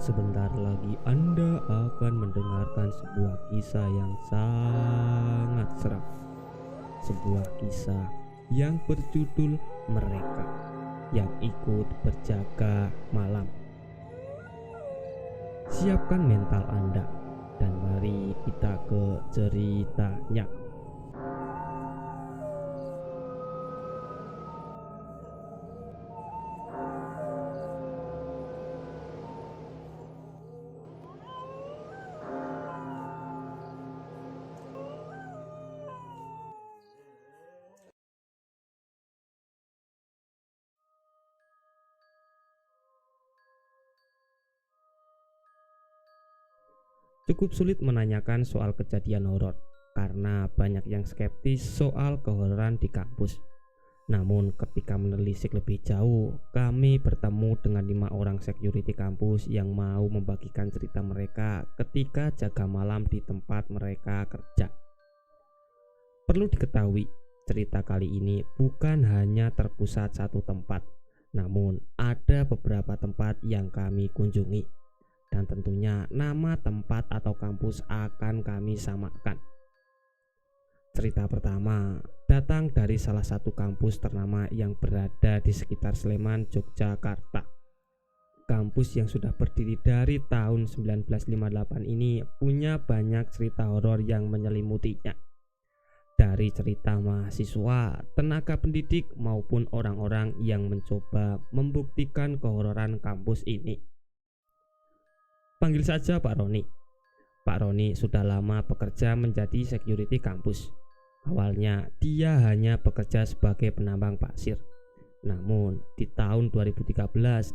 Sebentar lagi Anda akan mendengarkan sebuah kisah yang sangat seram. Sebuah kisah yang berjudul Mereka yang Ikut Berjaga Malam. Siapkan mental Anda dan mari kita ke ceritanya. Cukup sulit menanyakan soal kejadian horor karena banyak yang skeptis soal kehororan di kampus. Namun ketika menelisik lebih jauh, kami bertemu dengan 5 orang security kampus yang mau membagikan cerita mereka ketika jaga malam di tempat mereka kerja. Perlu diketahui, cerita kali ini bukan hanya terpusat satu tempat, namun ada beberapa tempat yang kami kunjungi. Dan tentunya nama tempat atau kampus akan kami samakan. Cerita pertama datang dari salah satu kampus ternama yang berada di sekitar Sleman, Yogyakarta. Kampus yang sudah berdiri dari tahun 1958 ini punya banyak cerita horor yang menyelimutinya. Dari cerita mahasiswa, tenaga pendidik maupun orang-orang yang mencoba membuktikan kehororan kampus ini. Panggil saja Pak Roni. Pak Roni sudah lama bekerja menjadi security kampus. Awalnya dia hanya bekerja sebagai penambang pasir. Namun di tahun 2013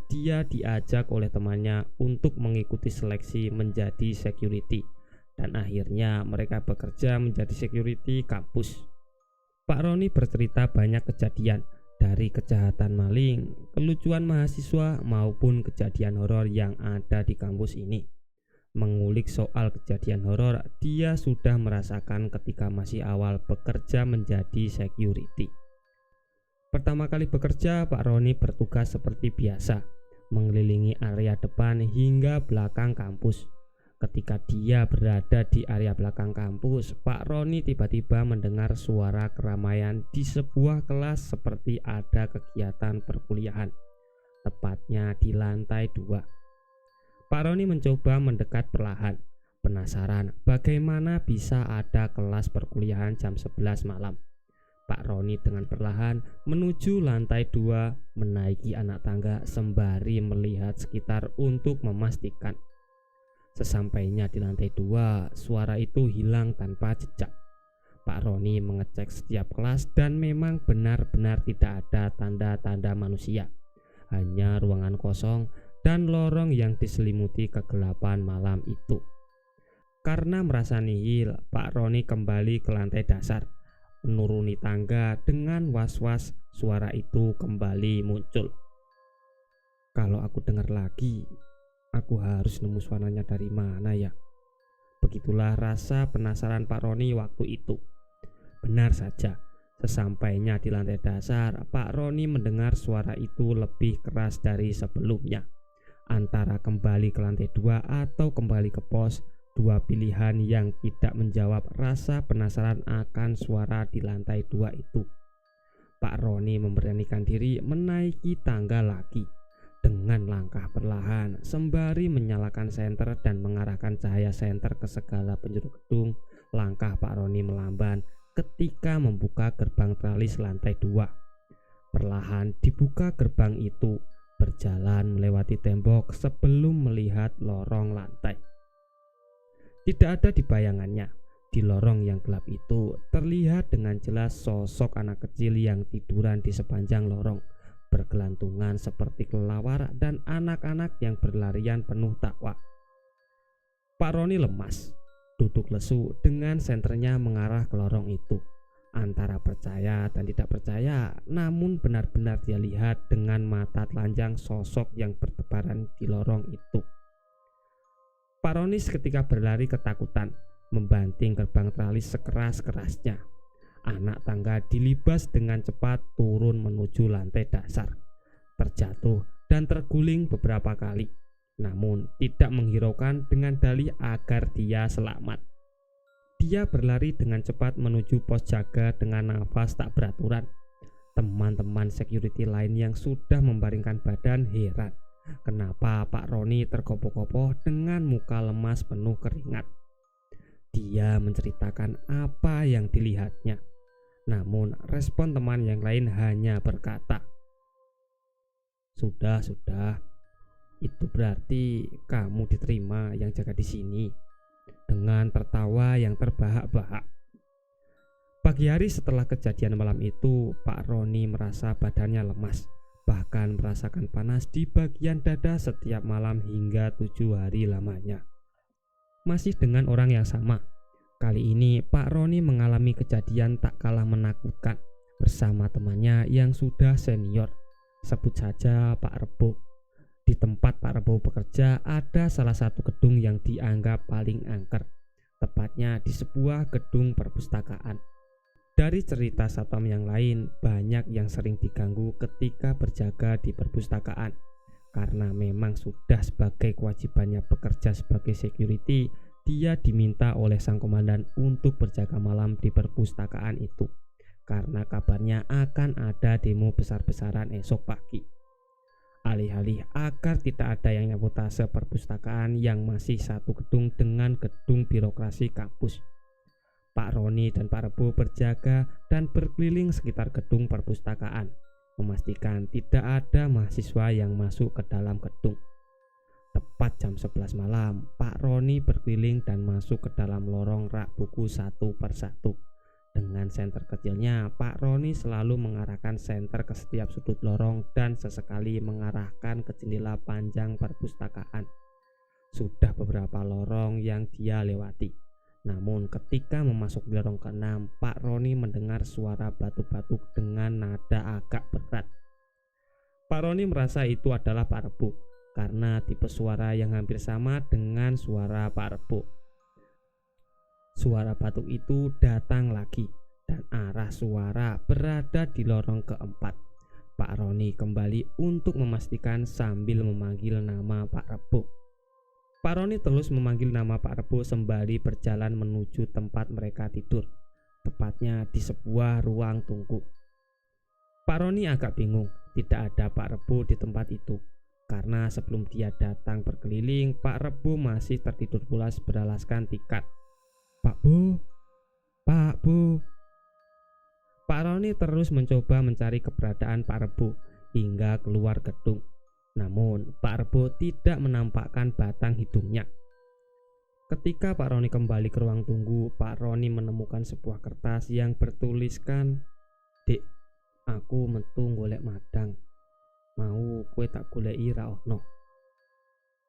dia diajak oleh temannya untuk mengikuti seleksi menjadi security. Dan akhirnya mereka bekerja menjadi security kampus. Pak Roni bercerita banyak kejadian, dari kejahatan maling, kelucuan mahasiswa maupun kejadian horor yang ada di kampus ini. Mengulik soal kejadian horor, dia sudah merasakan ketika masih awal bekerja menjadi security. Pertama kali bekerja, Pak Roni bertugas seperti biasa, mengelilingi area depan hingga belakang kampus. Ketika dia berada di area belakang kampus, Pak Roni tiba-tiba mendengar suara keramaian di sebuah kelas seperti ada kegiatan perkuliahan, tepatnya di lantai 2. Pak Roni mencoba mendekat perlahan, penasaran bagaimana bisa ada kelas perkuliahan jam 11 malam. Pak Roni dengan perlahan menuju lantai 2, menaiki anak tangga sembari melihat sekitar untuk memastikan. Sesampainya di lantai 2, suara itu hilang tanpa jejak. Pak Roni mengecek setiap kelas dan memang benar-benar tidak ada tanda-tanda manusia. Hanya ruangan kosong dan lorong yang diselimuti kegelapan malam itu. Karena merasa nihil, Pak Roni kembali ke lantai dasar. Menuruni tangga dengan was-was, suara itu kembali muncul. Kalau aku dengar lagi, aku harus nemu suaranya dari mana ya? Begitulah rasa penasaran Pak Roni waktu itu. Benar saja, sesampainya di lantai dasar, Pak Roni mendengar suara itu lebih keras dari sebelumnya. Antara kembali ke lantai 2 atau kembali ke pos, dua pilihan yang tidak menjawab rasa penasaran akan suara di lantai 2 itu. Pak Roni memberanikan diri menaiki tangga lagi. Dengan langkah perlahan, sembari menyalakan senter dan mengarahkan cahaya senter ke segala penjuru gedung, langkah Pak Roni melamban ketika membuka gerbang tralis lantai 2. Perlahan dibuka gerbang itu, berjalan melewati tembok sebelum melihat lorong lantai. Tidak ada di bayangannya. Di lorong yang gelap itu terlihat dengan jelas sosok anak kecil yang tiduran di sepanjang lorong, bergelantungan seperti kelelawar dan anak-anak yang berlarian penuh takwa. Pak Roni lemas, duduk lesu dengan senternya mengarah ke lorong itu. Antara percaya dan tidak percaya, namun benar-benar dia lihat dengan mata telanjang sosok yang bertebaran di lorong itu. Pak Roni seketika berlari ketakutan, membanting gerbang tralis sekeras-kerasnya. Anak tangga dilibas dengan cepat turun menuju lantai dasar, terjatuh dan terguling beberapa kali. namun tidak menghiraukan dengan dalih agar dia selamat. Dia berlari dengan cepat menuju pos jaga dengan nafas tak beraturan. Teman-teman security lain yang sudah membaringkan badan heran kenapa Pak Roni tergopoh-gopoh dengan muka lemas penuh keringat. Dia menceritakan apa yang dilihatnya, namun respon teman yang lain hanya berkata, "Sudah, itu berarti kamu diterima yang jaga di sini." Dengan tertawa yang terbahak-bahak. Pagi hari setelah kejadian malam itu, Pak Roni merasa badannya lemas, bahkan merasakan panas di bagian dada setiap malam hingga 7 hari lamanya. Masih dengan orang yang sama. Kali ini Pak Roni mengalami kejadian tak kalah menakutkan bersama temannya yang sudah senior. Sebut saja Pak Rebo. Di tempat Pak Rebo bekerja ada salah satu gedung yang dianggap paling angker, tepatnya di sebuah gedung perpustakaan. Dari cerita satpam yang lain, banyak yang sering diganggu ketika berjaga di perpustakaan. Karena memang sudah sebagai kewajibannya bekerja sebagai security, dia diminta oleh sang komandan untuk berjaga malam di perpustakaan itu. Karena kabarnya akan ada demo besar-besaran esok pagi. Alih-alih agar tidak ada yang nyabotase perpustakaan yang masih satu gedung dengan gedung birokrasi kampus. Pak Roni dan Pak Rebo berjaga dan berkeliling sekitar gedung perpustakaan, memastikan tidak ada mahasiswa yang masuk ke dalam gedung. Tepat jam 11 malam, Pak Roni berkeliling dan masuk ke dalam lorong rak buku satu persatu. Dengan senter kecilnya, Pak Roni selalu mengarahkan senter ke setiap sudut lorong dan sesekali mengarahkan ke jendela panjang perpustakaan. Sudah beberapa lorong yang dia lewati. Namun ketika memasuki lorong ke-6, Pak Roni mendengar suara batuk-batuk dengan nada agak berat. Pak Roni merasa itu adalah Pak Rebo karena tipe suara yang hampir sama dengan suara Pak Rebo. Suara batuk itu datang lagi dan arah suara berada di lorong keempat. Pak Roni kembali untuk memastikan sambil memanggil nama Pak Rebo. Pak Roni terus memanggil nama Pak Rebo sembari berjalan menuju tempat mereka tidur, tepatnya di sebuah ruang tunggu. Pak Roni agak bingung, tidak ada Pak Rebo di tempat itu. Karena sebelum dia datang berkeliling, Pak Rebo masih tertidur pulas beralaskan tikar. Pak Bu. Pak Roni terus mencoba mencari keberadaan Pak Rebo hingga keluar gedung. Namun Pak Rebo tidak menampakkan batang hidungnya. Ketika Pak Roni kembali ke ruang tunggu, Pak Roni menemukan sebuah kertas yang bertuliskan, "Dek, aku metu golek madang. Mau kue tak goleki ra ono."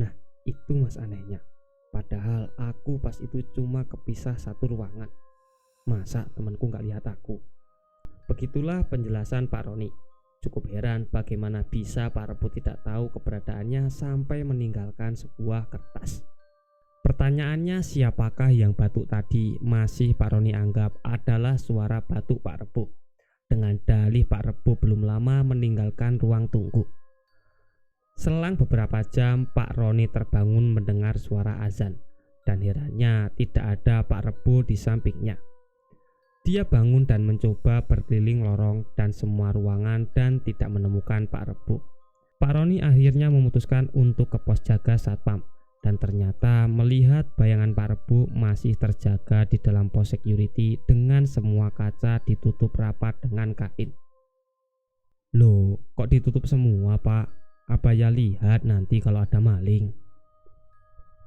Nah, itu mas anehnya. Padahal aku pas itu cuma kepisah satu ruangan. Masa temanku gak lihat aku? Begitulah penjelasan Pak Roni. Cukup heran bagaimana bisa Pak Rebo tidak tahu keberadaannya sampai meninggalkan sebuah kertas. Pertanyaannya, siapakah yang batuk tadi masih Pak Roni anggap adalah suara batuk Pak Rebo. Dengan dalih Pak Rebo belum lama meninggalkan ruang tunggu. Selang beberapa jam, Pak Roni terbangun mendengar suara azan, dan herannya tidak ada Pak Rebo di sampingnya. Dia bangun dan mencoba berkeliling lorong dan semua ruangan dan tidak menemukan Pak Rebo. Pak Roni akhirnya memutuskan untuk ke pos jaga satpam, dan ternyata melihat bayangan Pak Rebo masih terjaga di dalam pos security dengan semua kaca ditutup rapat dengan kain. Loh, kok ditutup semua, Pak? Apa ya lihat nanti kalau ada maling?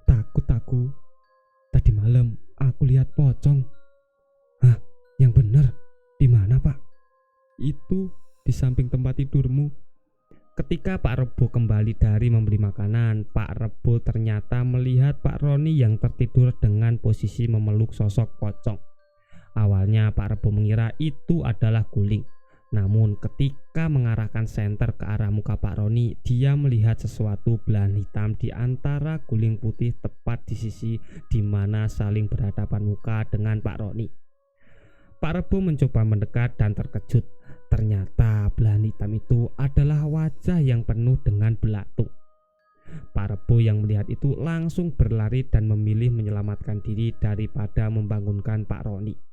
Takut aku. Tadi malam aku lihat pocong. Hah, yang bener? Di mana, Pak? Itu di samping tempat tidurmu. Ketika Pak Rebo kembali dari membeli makanan, Pak Rebo ternyata melihat Pak Roni yang tertidur dengan posisi memeluk sosok pocong. Awalnya Pak Rebo mengira itu adalah guling. Namun ketika mengarahkan senter ke arah muka Pak Roni, dia melihat sesuatu belahan hitam di antara guling putih tepat di sisi di mana saling berhadapan muka dengan Pak Roni. Pak Rebo mencoba mendekat dan terkejut. Ternyata belahan hitam itu adalah wajah yang penuh dengan belatung. Pak Rebo yang melihat itu langsung berlari dan memilih menyelamatkan diri daripada membangunkan Pak Roni.